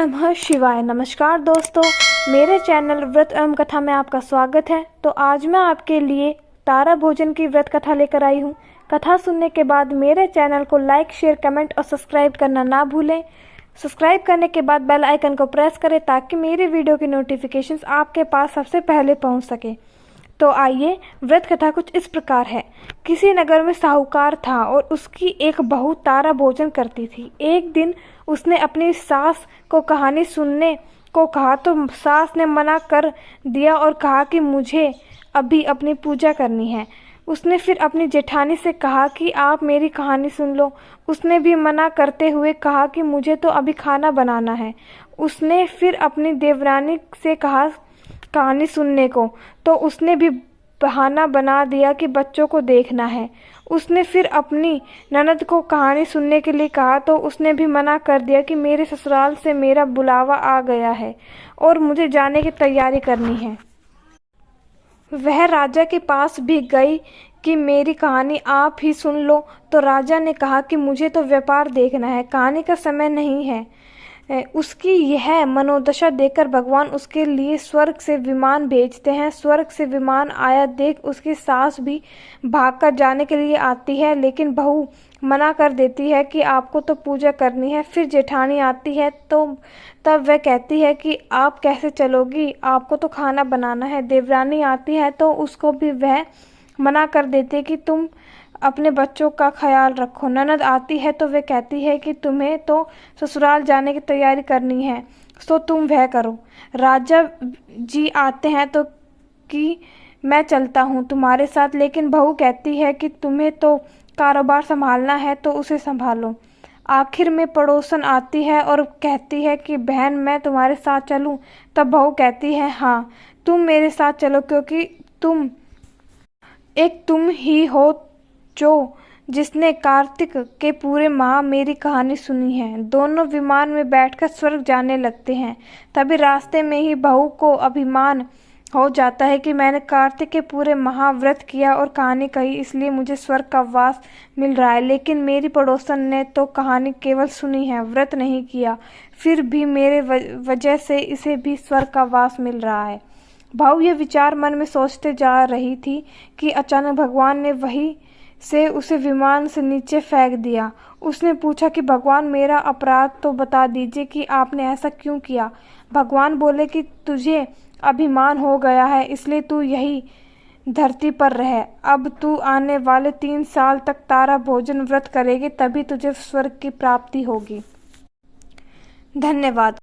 नमः शिवाय। नमस्कार दोस्तों, मेरे चैनल व्रत एवं कथा में आपका स्वागत है। तो आज मैं आपके लिए तारा भोजन की व्रत कथा लेकर आई हूँ। कथा सुनने के बाद मेरे चैनल को लाइक, शेयर, कमेंट और सब्सक्राइब करना ना भूलें। सब्सक्राइब करने के बाद बेल आइकन को प्रेस करें ताकि मेरी वीडियो की नोटिफिकेशंस आपके पास सबसे पहले पहुँच सके। तो आइए, व्रत कथा कुछ इस प्रकार है। किसी नगर में साहूकार था और उसकी एक बहू तारा भोजन करती थी। एक दिन उसने अपनी सास को कहानी सुनने को कहा तो सास ने मना कर दिया और कहा कि मुझे अभी अपनी पूजा करनी है। उसने फिर अपनी जेठानी से कहा कि आप मेरी कहानी सुन लो। उसने भी मना करते हुए कहा कि मुझे तो अभी खाना बनाना है। उसने फिर अपनी देवरानी से कहा कहानी सुनने को, तो उसने भी बहाना बना दिया कि बच्चों को देखना है। उसने फिर अपनी ननद को कहानी सुनने के लिए कहा तो उसने भी मना कर दिया कि मेरे ससुराल से मेरा बुलावा आ गया है और मुझे जाने की तैयारी करनी है। वह राजा के पास भी गई कि मेरी कहानी आप ही सुन लो, तो राजा ने कहा कि मुझे तो व्यापार देखना है, कहानी का समय नहीं है। उसकी यह मनोदशा देखकर भगवान उसके लिए स्वर्ग से विमान भेजते हैं। स्वर्ग से विमान आया देख उसकी सास भी भागकर जाने के लिए आती है, लेकिन बहू मना कर देती है कि आपको तो पूजा करनी है। फिर जेठानी आती है तो तब वह कहती है कि आप कैसे चलोगी, आपको तो खाना बनाना है। देवरानी आती है तो उसको भी वह मना कर देती है कि तुम अपने बच्चों का ख्याल रखो। ननद आती है तो वह कहती है कि तुम्हें तो ससुराल जाने की तैयारी करनी है, तो तुम वह करो। राजा जी आते हैं तो कि मैं चलता हूँ तुम्हारे साथ, लेकिन बहू कहती है कि तुम्हें तो कारोबार संभालना है तो उसे संभालो। आखिर में पड़ोसन आती है और कहती है कि बहन मैं तुम्हारे साथ चलूँ। तब बहू कहती है हाँ तुम मेरे साथ चलो, क्योंकि तुम ही हो जिसने कार्तिक के पूरे माह मेरी कहानी सुनी है। दोनों विमान में बैठकर स्वर्ग जाने लगते हैं। तभी रास्ते में ही बहू को अभिमान हो जाता है कि मैंने कार्तिक के पूरे महाव्रत किया और कहानी कही, इसलिए मुझे स्वर्ग का वास मिल रहा है। लेकिन मेरी पड़ोसन ने तो कहानी केवल सुनी है, व्रत नहीं किया, फिर भी मेरे वजह से इसे भी स्वर्ग का वास मिल रहा है। बहू ये विचार मन में सोचते जा रही थी कि अचानक भगवान ने वही से उसे विमान से नीचे फेंक दिया। उसने पूछा कि भगवान मेरा अपराध तो बता दीजिए कि आपने ऐसा क्यों किया। भगवान बोले कि तुझे अभिमान हो गया है, इसलिए तू यही धरती पर रह। अब तू आने वाले 3 साल तक तारा भोजन व्रत करेगी, तभी तुझे स्वर्ग की प्राप्ति होगी। धन्यवाद।